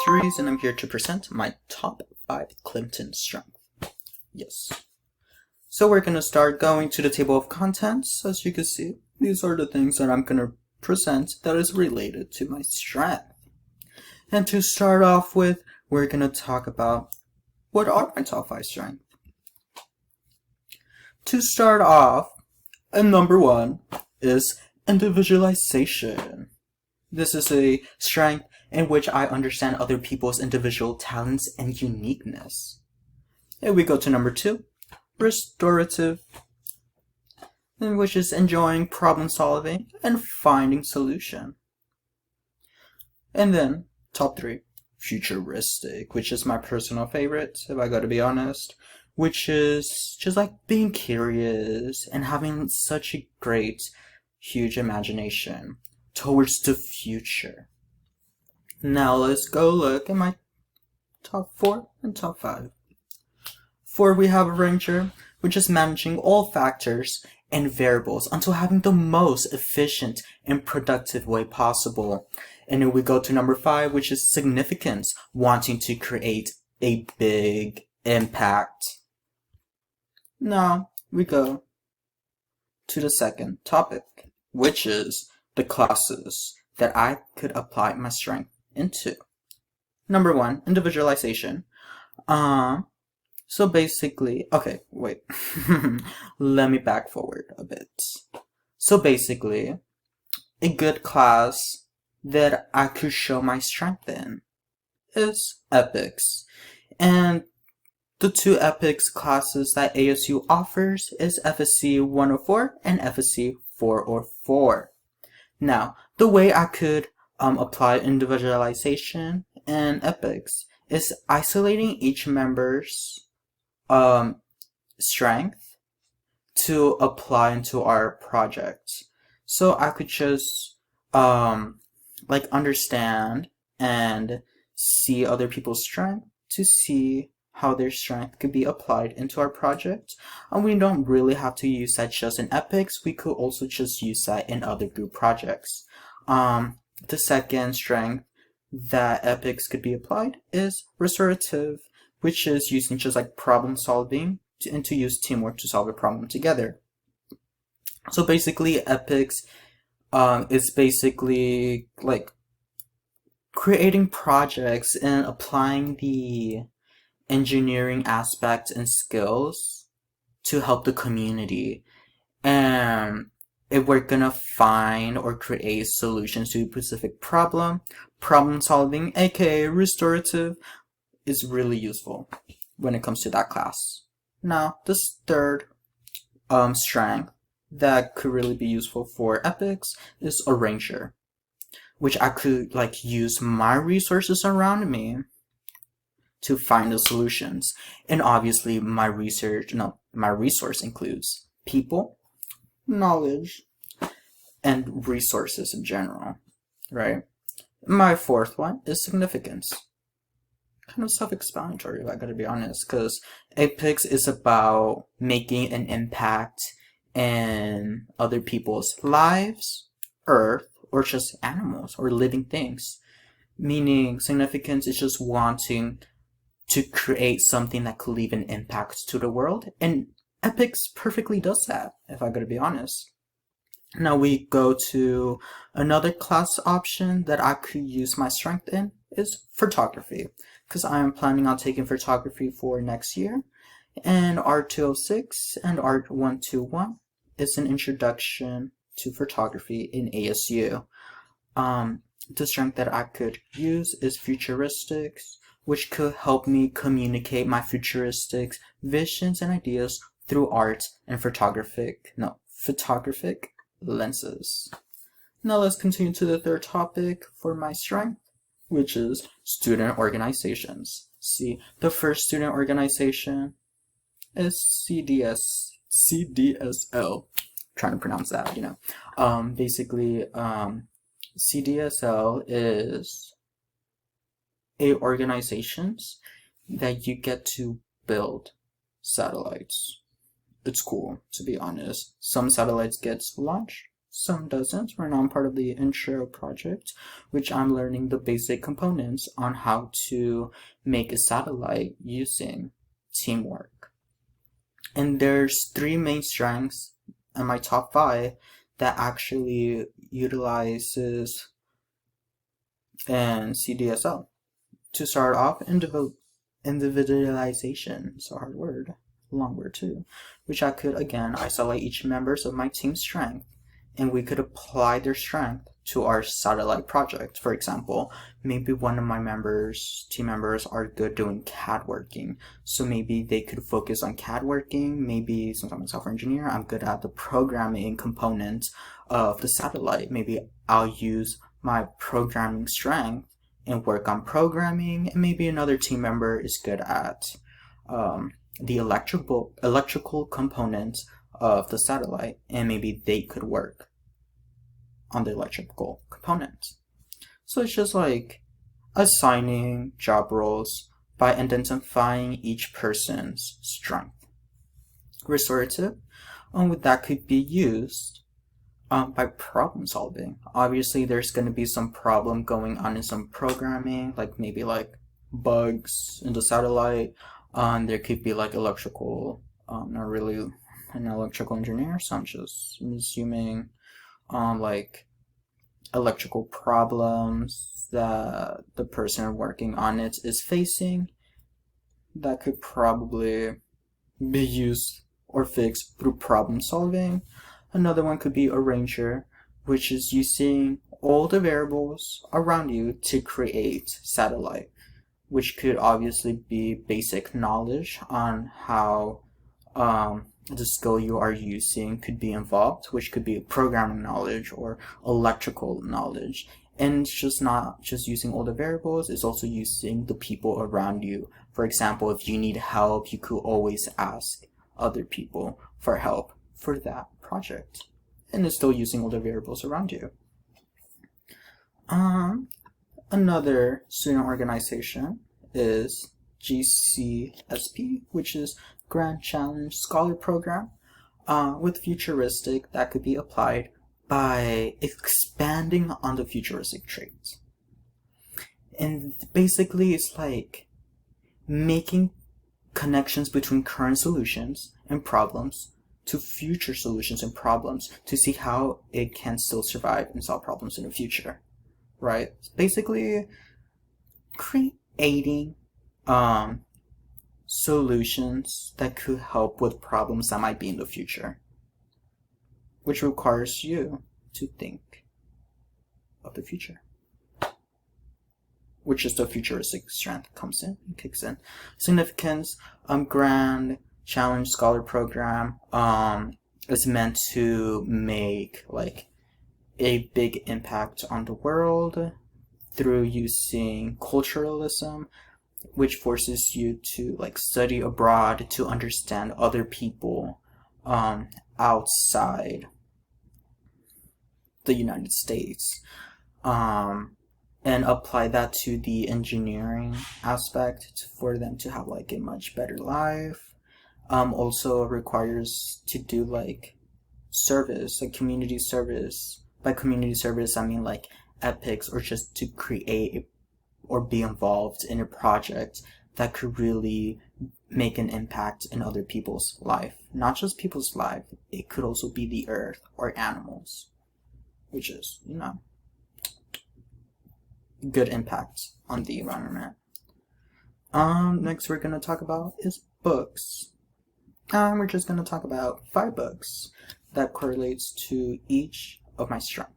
series, and I'm here to present my top 5 Clifton strength. Yes. So we're going to start going to the table of contents. As you can see, these are the things that I'm going to present that is related to my strength. And to start off with, we're going to talk about what are my top 5 strengths. To start off, number 1 is individualization. This is a strength in which I understand other people's individual talents and uniqueness. And we go to number 2, restorative, in which is enjoying problem solving and finding solution. And then top 3, futuristic, which is my personal favorite, if I gotta be honest, which is just like being curious and having such a great, huge imagination towards the future. Now let's go look at my top 4 and top 5. 4, we have a ranger, which is managing all factors and variables until having the most efficient and productive way possible. And then we go to number 5, which is significance, wanting to create a big impact. Now we go to the second topic, which is the classes that I could apply my strength into. Number 1, individualization. So basically, okay, wait. Let me back forward a bit. So basically, a good class that I could show my strength in is epics. And the 2 epics classes that ASU offers is FSC 104 and FSC 404. Now, the way I could apply individualization in epics is isolating each member's strength to apply into our project. So I could just like understand and see other people's strength to see how their strength could be applied into our project. And we don't really have to use that just in epics. We could also just use that in other group projects. The second strength that epics could be applied is restorative, which is using just like problem solving and to use teamwork to solve a problem together. So basically epics is basically like creating projects and applying the engineering aspects and skills to help the community. And if we're gonna find or create solutions to a specific problem solving, aka restorative, is really useful when it comes to that class. Now, this third strength that could really be useful for epics is a ranger, which I could like use my resources around me to find the solutions. And obviously my resource includes people, knowledge, and resources in general, right? My 4th one is significance. Kind of self-explanatory, if I gotta be honest, because epics is about making an impact in other people's lives, earth, or just animals or living things. Meaning significance is just wanting to create something that could leave an impact to the world, and epics perfectly does that, if I gotta be honest. Now we go to another class option that I could use my strength in is photography, because I am planning on taking photography for next year. And R206 and R121 is an introduction to photography in ASU. The strength that I could use is futuristics, which could help me communicate my futuristic visions and ideas through art and photographic lenses. Now let's continue to the third topic for my strength, which is student organizations. See, the first student organization is CDSL. Trying to pronounce that, you know. Basically, CDSL is a organizations that you get to build satellites. It's cool, to be honest. Some satellites get launched, some doesn't. Right now I'm part of the intro project, which I'm learning the basic components on how to make a satellite using teamwork. And there's three main strengths in my top five that actually utilizes in CDSL. To start off, individualization, it's a hard word, long word too, which I could again isolate each members of my team's strength, and we could apply their strength to our satellite project. For example, maybe one of my team members are good doing CAD working, so maybe they could focus on CAD working. Maybe since I'm a software engineer, I'm good at the programming component of the satellite. Maybe I'll use my programming strength and work on programming, and maybe another team member is good at the electrical components of the satellite, and maybe they could work on the electrical components. So it's just like assigning job roles by identifying each person's strength. Restorative, that could be used by problem solving. Obviously, there's going to be some problem going on in some programming, like maybe like bugs in the satellite. There could be like electrical, not really an electrical engineer, so I'm just assuming like electrical problems that the person working on it is facing that could probably be used or fixed through problem solving. Another one could be arranger, which is using all the variables around you to create satellite, which could obviously be basic knowledge on how the skill you are using could be involved, which could be programming knowledge or electrical knowledge. And it's just not just using all the variables, it's also using the people around you. For example, if you need help, you could always ask other people for help for that project, and it's still using all the variables around you. Another student organization is GCSP, which is Grand Challenge Scholar Program, with futuristic that could be applied by expanding on the futuristic traits. And basically it's like making connections between current solutions and problems to future solutions and problems to see how it can still survive and solve problems in the future, right? It's basically creating solutions that could help with problems that might be in the future, which requires you to think of the future, which is the futuristic strength comes in and kicks in. Significance, Grand Challenge Scholar Program is meant to make like a big impact on the world through using culturalism, which forces you to like study abroad to understand other people outside the United States, and apply that to the engineering aspect for them to have like a much better life. Also requires to do like service, like community service. By community service, I mean like epics, or just to create or be involved in a project that could really make an impact in other people's life. Not just people's life, it could also be the earth or animals, which is, good impact on the environment. Next we're going to talk about is books. We're just going to talk about 5 books that correlates to each of my strengths.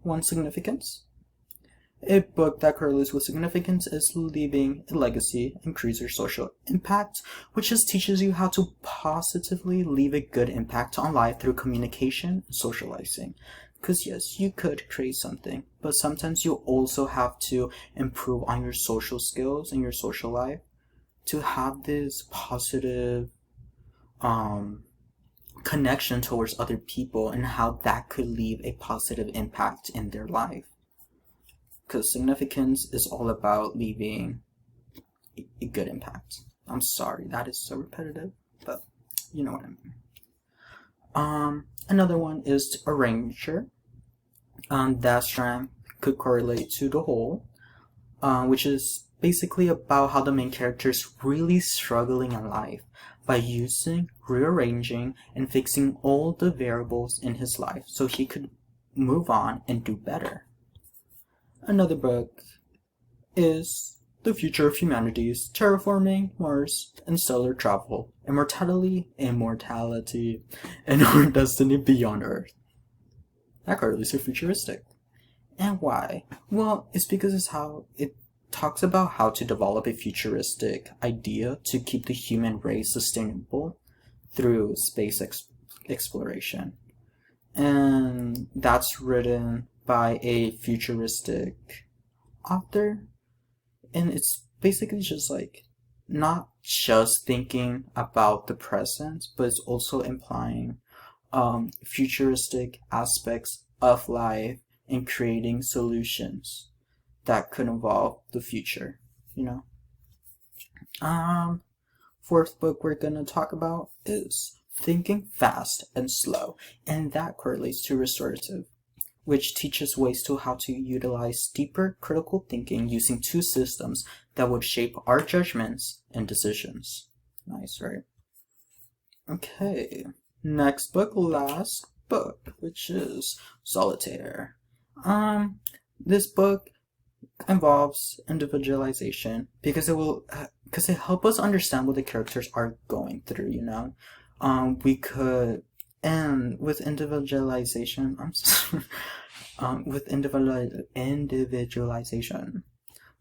1, significance. A book that correlates with significance is Leaving a Legacy, Increase Your Social Impact, which just teaches you how to positively leave a good impact on life through communication and socializing. Because yes, you could create something, but sometimes you also have to improve on your social skills and your social life to have this positive connection towards other people and how that could leave a positive impact in their life. Because significance is all about leaving a good impact. I'm sorry, that is so repetitive, but you know what Another one is arranger. That strength could correlate to the whole, which is basically about how the main character is really struggling in life by using, rearranging, and fixing all the variables in his life so he could move on and do better. Another book is The Future of Humanity's Terraforming Mars and Stellar Travel, Immortality, and Our Destiny Beyond Earth. That card is so futuristic. And why? Well, it's because it's how it talks about how to develop a futuristic idea to keep the human race sustainable through space exploration. And that's written by a futuristic author. And it's basically just like not just thinking about the present, but it's also implying futuristic aspects of life and creating solutions that could involve the future, you know. Fourth book we're gonna talk about is Thinking Fast and Slow, and that correlates to restorative, which teaches ways to how to utilize deeper critical thinking using two systems that would shape our judgments and decisions. Nice, right? Okay, next book, last book, which is Solitaire. This book involves individualization because it helps us understand what the characters are going through, you know. We could, and with individualization, individualization,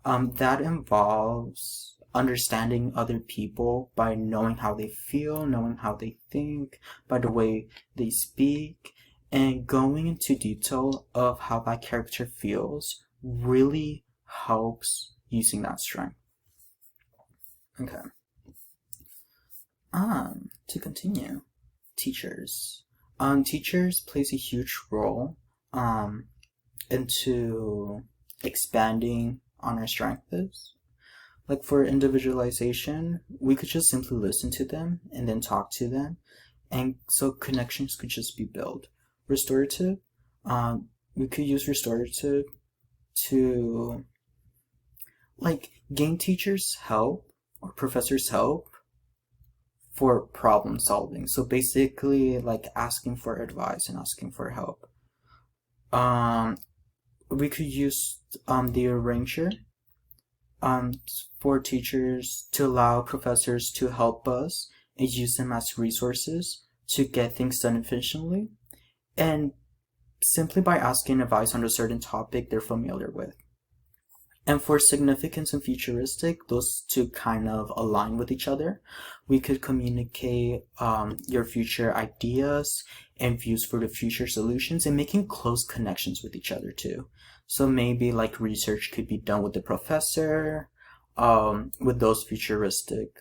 that involves understanding other people by knowing how they feel, knowing how they think, by the way they speak, and going into detail of how that character feels really helps using that strength. Okay. To continue, teachers. Teachers plays a huge role into expanding on our strengths. Like for individualization, we could just simply listen to them and then talk to them, and so connections could just be built. Restorative, we could use restorative to like gain teachers' help or professors' help for problem solving. So basically like asking for advice and asking for help. We could use the arranger for teachers to allow professors to help us and use them as resources to get things done efficiently, and simply by asking advice on a certain topic they're familiar with. And for significance and futuristic, those two kind of align with each other. We could communicate your future ideas and views for the future solutions and making close connections with each other too. So maybe like research could be done with the professor, with those futuristic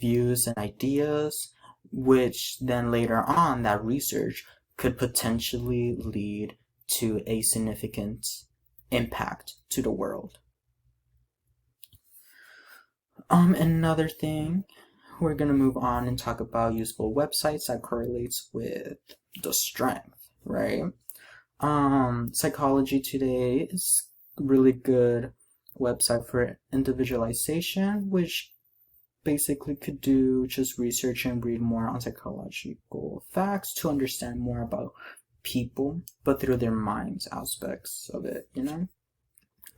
views and ideas, which then later on that research could potentially lead to a significant impact to the world. Another thing, we're gonna move on and talk about useful websites that correlates with the strength, right? Psychology Today is a really good website for individualization, which basically could do just research and read more on psychological facts to understand more about people, but through their minds aspects of it, you know?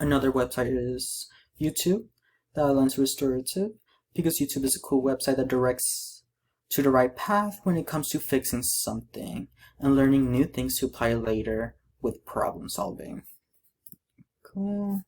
Another website is YouTube, that lends restorative, because YouTube is a cool website that directs to the right path when it comes to fixing something and learning new things to apply later with problem solving. Cool.